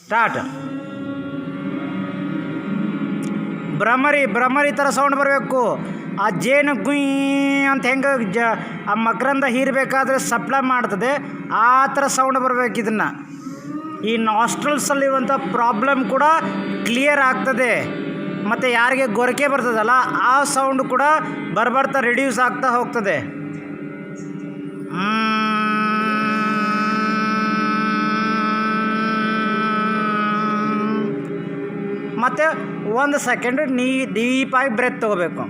Start. Bhramari ಥರ sound ಬರಬೇಕು. ಆ ಜೇನು ಗುಯ್ ಅಂತ ಹೆಂಗೆ ಆ ಮಕರಂದ ಹೀರಬೇಕಾದ್ರೆ ಸಪ್ಲೈ ಮಾಡ್ತದೆ, ಆ ಥರ ಸೌಂಡ್ ಬರಬೇಕು. ಇದನ್ನು ಈ ನಾಸ್ಟ್ರಲ್ಸಲ್ಲಿರುವಂಥ ಪ್ರಾಬ್ಲಮ್ ಕೂಡ ಕ್ಲಿಯರ್ ಆಗ್ತದೆ. ಮತ್ತು ಯಾರಿಗೆ ಗೊರಕೆ ಬರ್ತದಲ್ಲ ಆ ಸೌಂಡ್ ಕೂಡ ಬರ್ತಾ ರಿಡ್ಯೂಸ್ ಆಗ್ತಾ ಹೋಗ್ತದೆ. ಮತ್ತು 1 ಸೆಕೆಂಡ್ ಡೀಪಾಗಿ ಬ್ರೆತ್ ತೊಗೋಬೇಕು.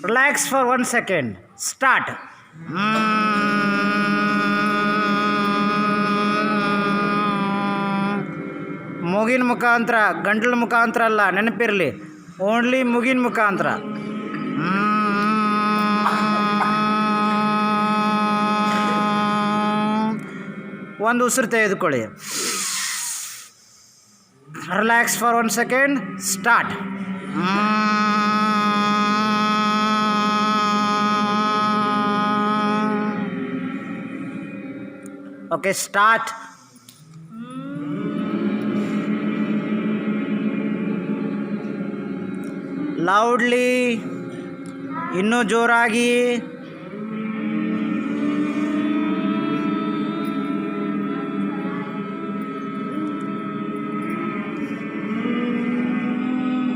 Relax for 1 second. ಸ್ಟಾರ್ಟ್. ಮೂಗಿನ ಮುಖಾಂತರ, ಗಂಟಲ ಮುಖಾಂತರ ಅಲ್ಲ, ನೆನಪಿರಲಿ, ಓನ್ಲಿ ಮೂಗಿನ ಮುಖಾಂತರ. ಒಂದು ಉಸಿರು ತೆಗೆದುಕೊಳ್ಳಿ. Relax for 1 second. Start. Okay, start. Loudly, ಇನ್ನೂ ಜೋರಾಗಿ.